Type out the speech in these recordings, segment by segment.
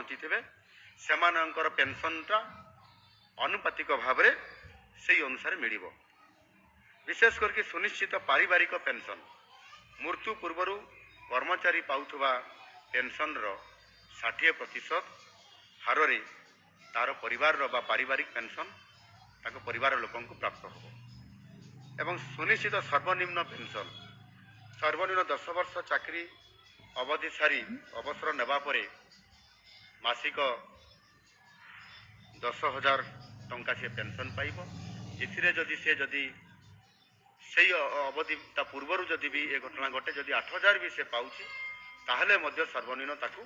ପହଞ୍ଚିଥିବେ ସେମାନଙ୍କର ପେନସନଟା ଆनुପାତିକ ଭାବରେ সেই ଅନୁସାରେ ମିଳିବ। ବିଶେଷ କରିକି ସୁନିଶ୍ଚିତ ପାରିବାରିକ ପେନସନ ମୃତ୍ୟୁ ପୂର୍ବରୁ କର୍ମଚାରୀ ପାଉଥିବା ପେନସନର 60% ହାରରେ ତାର ପରିବାରର ବା ପାରିବାରିକ ପେନସନ ତାଙ୍କ ପରିବାର ଲୋକଙ୍କୁ ପ୍ରାପ୍ତ ହେବ। ଏବଂ ସୁନିଶ୍ଚିତ ସର୍ବନିମ୍ନ ପେନସନ ସର୍ବନିମ୍ନ 10 ବର୍ଷ ଚାକିରି ଅବଧି ସାରି ଅବସର ନେବା ପରେ ମାସିକ 10,000 ଟଙ୍କା ସେ ପେନସନ ପାଇବ। ଏଥିରେ ଯଦି ସେଇ ଅବଧି ପୂର୍ବରୁ ଯଦି ବି ଏ ଘଟଣା ଘଟେ ଯଦି 8,000 ବି ସେ ପାଉଛି ତାହେଲେ ମଧ୍ୟ ସର୍ବନିମ୍ନ ତାକୁ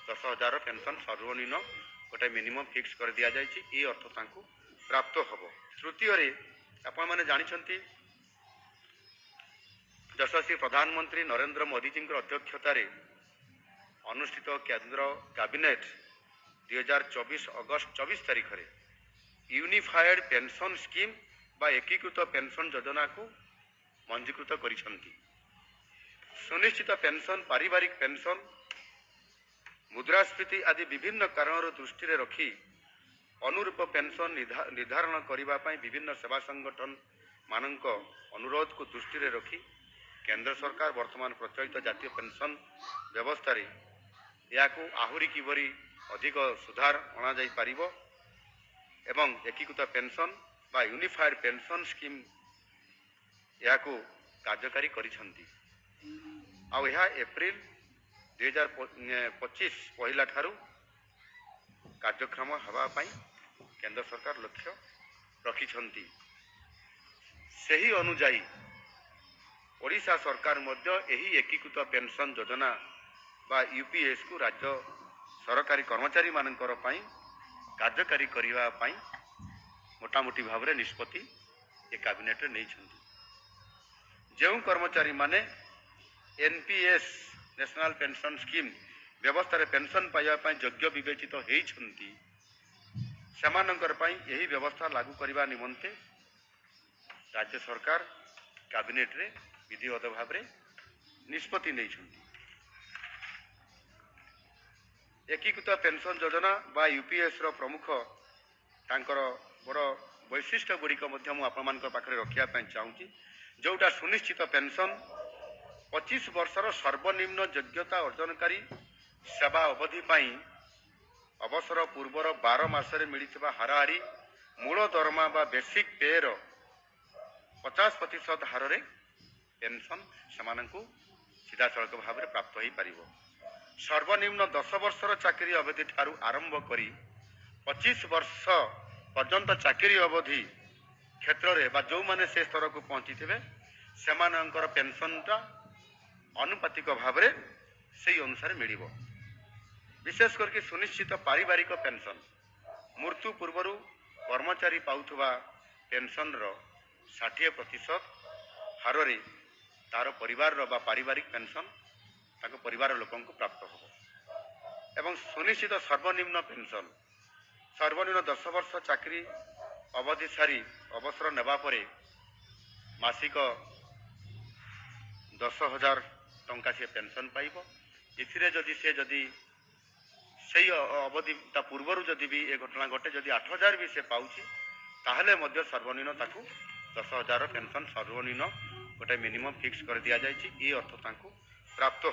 10,000 ପେନସନ ସର୍ବନିମ୍ନ ଗୋଟେ ମିନିମମ୍ ଫିକ୍ସ କରି ଦିଆଯାଇଛି। ଏ ଅର୍ଥ ତାଙ୍କୁ ପ୍ରାପ୍ତ ହେବ। ତୃତୀୟରେ ଆପଣମାନେ ଜାଣିଛନ୍ତି ଯଶସ୍ୱୀ ପ୍ରଧାନମନ୍ତ୍ରୀ ନରେନ୍ଦ୍ର ମୋଦିଜୀଙ୍କର ଅଧ୍ୟକ୍ଷତାରେ ଅନୁଷ୍ଠିତ କେନ୍ଦ୍ର କ୍ୟାବିନେଟ୍ 2024 ଅଗଷ୍ଟ 24 ତାରିଖରେ ୟୁନିଫାଏଡ୍ ପେନସନ ସ୍କିମ୍ ବା ଏକୀକୃତ ପେନସନ ଯୋଜନାକୁ ମଞ୍ଜୁକୃତ କରିଛନ୍ତି। ସୁନିଶ୍ଚିତ ପେନସନ ପାରିବାରିକ ପେନସନ ମୁଦ୍ରାସ୍ଫୀତି ଆଦି ବିଭିନ୍ନ କାରଣରୁ ଦୃଷ୍ଟିରେ ରଖି ଅନୁରୂପ ପେନସନ ନିର୍ଦ୍ଧାରଣ କରିବା ପାଇଁ ବିଭିନ୍ନ ସେବା ସଂଗଠନ ମାନଙ୍କ ଅନୁରୋଧକୁ ଦୃଷ୍ଟିରେ ରଖି କେନ୍ଦ୍ର ସରକାର ବର୍ତ୍ତମାନ ପ୍ରଚଳିତ ଜାତୀୟ ପେନସନ ବ୍ୟବସ୍ଥାରେ ଏହାକୁ ଆହୁରି କିପରି ଅଧିକ ସୁଧାର ଅଣାଯାଇପାରିବ ଏବଂ ଏକୀକୃତ ପେନସନ ବା ୟୁନିଫାଏଡ୍ ପେନସନ ସ୍କିମ୍ ଏହାକୁ କାର୍ଯ୍ୟକାରୀ କରିଛନ୍ତି। ଆଉ ଏହା ଏପ୍ରିଲ 2025 ପହିଲା ଠାରୁ କାର୍ଯ୍ୟକ୍ରମ ହେବା ପାଇଁ କେନ୍ଦ୍ର ସରକାର ଲକ୍ଷ୍ୟ ରଖିଛନ୍ତି। ସେହି ଅନୁଯାୟୀ ଓଡ଼ିଶା ସରକାର ମଧ୍ୟ ଏହି ଏକୀକୃତ ପେନସନ ଯୋଜନା ବା ୟୁପିଏସ୍କୁ ରାଜ୍ୟ ସରକାରୀ କର୍ମଚାରୀମାନଙ୍କର ପାଇଁ କାର୍ଯ୍ୟକାରୀ କରିବା ପାଇଁ ମୋଟାମୋଟି ଭାବରେ ନିଷ୍ପତ୍ତି ଏ କ୍ୟାବିନେଟ୍ରେ ନେଇଛନ୍ତି। ଯେଉଁ କର୍ମଚାରୀମାନେ NPS ନ୍ୟାସନାଲ ପେନସନ ସ୍କିମ୍ ବ୍ୟବସ୍ଥାରେ ପେନସନ ପାଇବା ପାଇଁ ଯୋଗ୍ୟ ବିବେଚିତ ହୋଇଛନ୍ତି ସେମାନଙ୍କର ପାଇଁ ଏହି ବ୍ୟବସ୍ଥା ଲାଗୁ କରିବା ନିମନ୍ତେ ରାଜ୍ୟ ସରକାର କ୍ୟାବିନେଟ୍ରେ ବିଧିବଦ୍ଧ ଭାବରେ ନିଷ୍ପତ୍ତି ନେଇଛନ୍ତି। ଏକୀକୃତ ପେନସନ ଯୋଜନା ବା ୟୁପିଏସ୍ର ପ୍ରମୁଖ ତାଙ୍କର ବଡ଼ ବୈଶିଷ୍ଟ୍ୟ ଗୁଡ଼ିକ ମଧ୍ୟ ମୁଁ ଆପଣମାନଙ୍କ ପାଖରେ ରଖିବା ପାଇଁ ଚାହୁଁଛି। ଯେଉଁଟା ସୁନିଶ୍ଚିତ ପେନସନ 25 ବର୍ଷର ସର୍ବନିମ୍ନ ଯୋଗ୍ୟତା ଅର୍ଜନକାରୀ ସେବା ଅବଧି ପାଇଁ ଅବସର ପୂର୍ବର 12 ମାସରେ ମିଳିଥିବା ହାରାହାରି ମୂଳ ଦରମା ବା ବେସିକ୍ ପେ'ର 50% ହାରରେ ପେନସନ ସେମାନଙ୍କୁ ସିଧାସଳଖ ଭାବରେ ପ୍ରାପ୍ତ ହୋଇପାରିବ। ସର୍ବନିମ୍ନ 10 ବର୍ଷର ଚାକିରି ଅବଧି ଠାରୁ ଆରମ୍ଭ କରି 25 ବର୍ଷ ପର୍ଯ୍ୟନ୍ତ ଚାକିରି ଅବଧି କ୍ଷେତ୍ରରେ ବା ଯେଉଁମାନେ ସେ ସ୍ତରକୁ ପହଞ୍ଚିଥିବେ ସେମାନଙ୍କର ପେନସନଟା ଆନୁପାତିକ ଭାବରେ ସେହି ଅନୁସାରେ ମିଳିବ। ବିଶେଷ କରିକି ସୁନିଶ୍ଚିତ ପାରିବାରିକ ପେନସନ ମୃତ୍ୟୁ ପୂର୍ବରୁ କର୍ମଚାରୀ ପାଉଥିବା ପେନସନର 60% ହାରରେ ତାର ପରିବାରର ବା ପାରିବାରିକ ପେନସନ ତାଙ୍କ ପରିବାର ଲୋକଙ୍କୁ ପ୍ରାପ୍ତ ହେବ। ଏବଂ ସୁନିଶ୍ଚିତ ସର୍ବନିମ୍ନ ପେନସନ ସର୍ବନିମ୍ନ 10 ବର୍ଷ ଚାକିରି ଅବଧି ସାରି ଅବସର ନେବା ପରେ ମାସିକ 10,000 ଟଙ୍କା ସେ ପେନସନ ପାଇବ। ଏଥିରେ ଯଦି ସେଇ ଅବଧି ପୂର୍ବରୁ ଯଦି ବି ଏ ଘଟଣା ଘଟେ ଯଦି 8,000 ବି ସେ ପାଉଛି ତାହେଲେ ମଧ୍ୟ ସର୍ବନିମ୍ନ ତାକୁ 10,000 ପେନସନ ସର୍ବନିମ୍ନ ଗୋଟେ ମିନିମମ୍ ଫିକ୍ସ କରି ଦିଆଯାଇଛି। ଏ ଅର୍ଥ ତାଙ୍କୁ ପ୍ରାପ୍ତ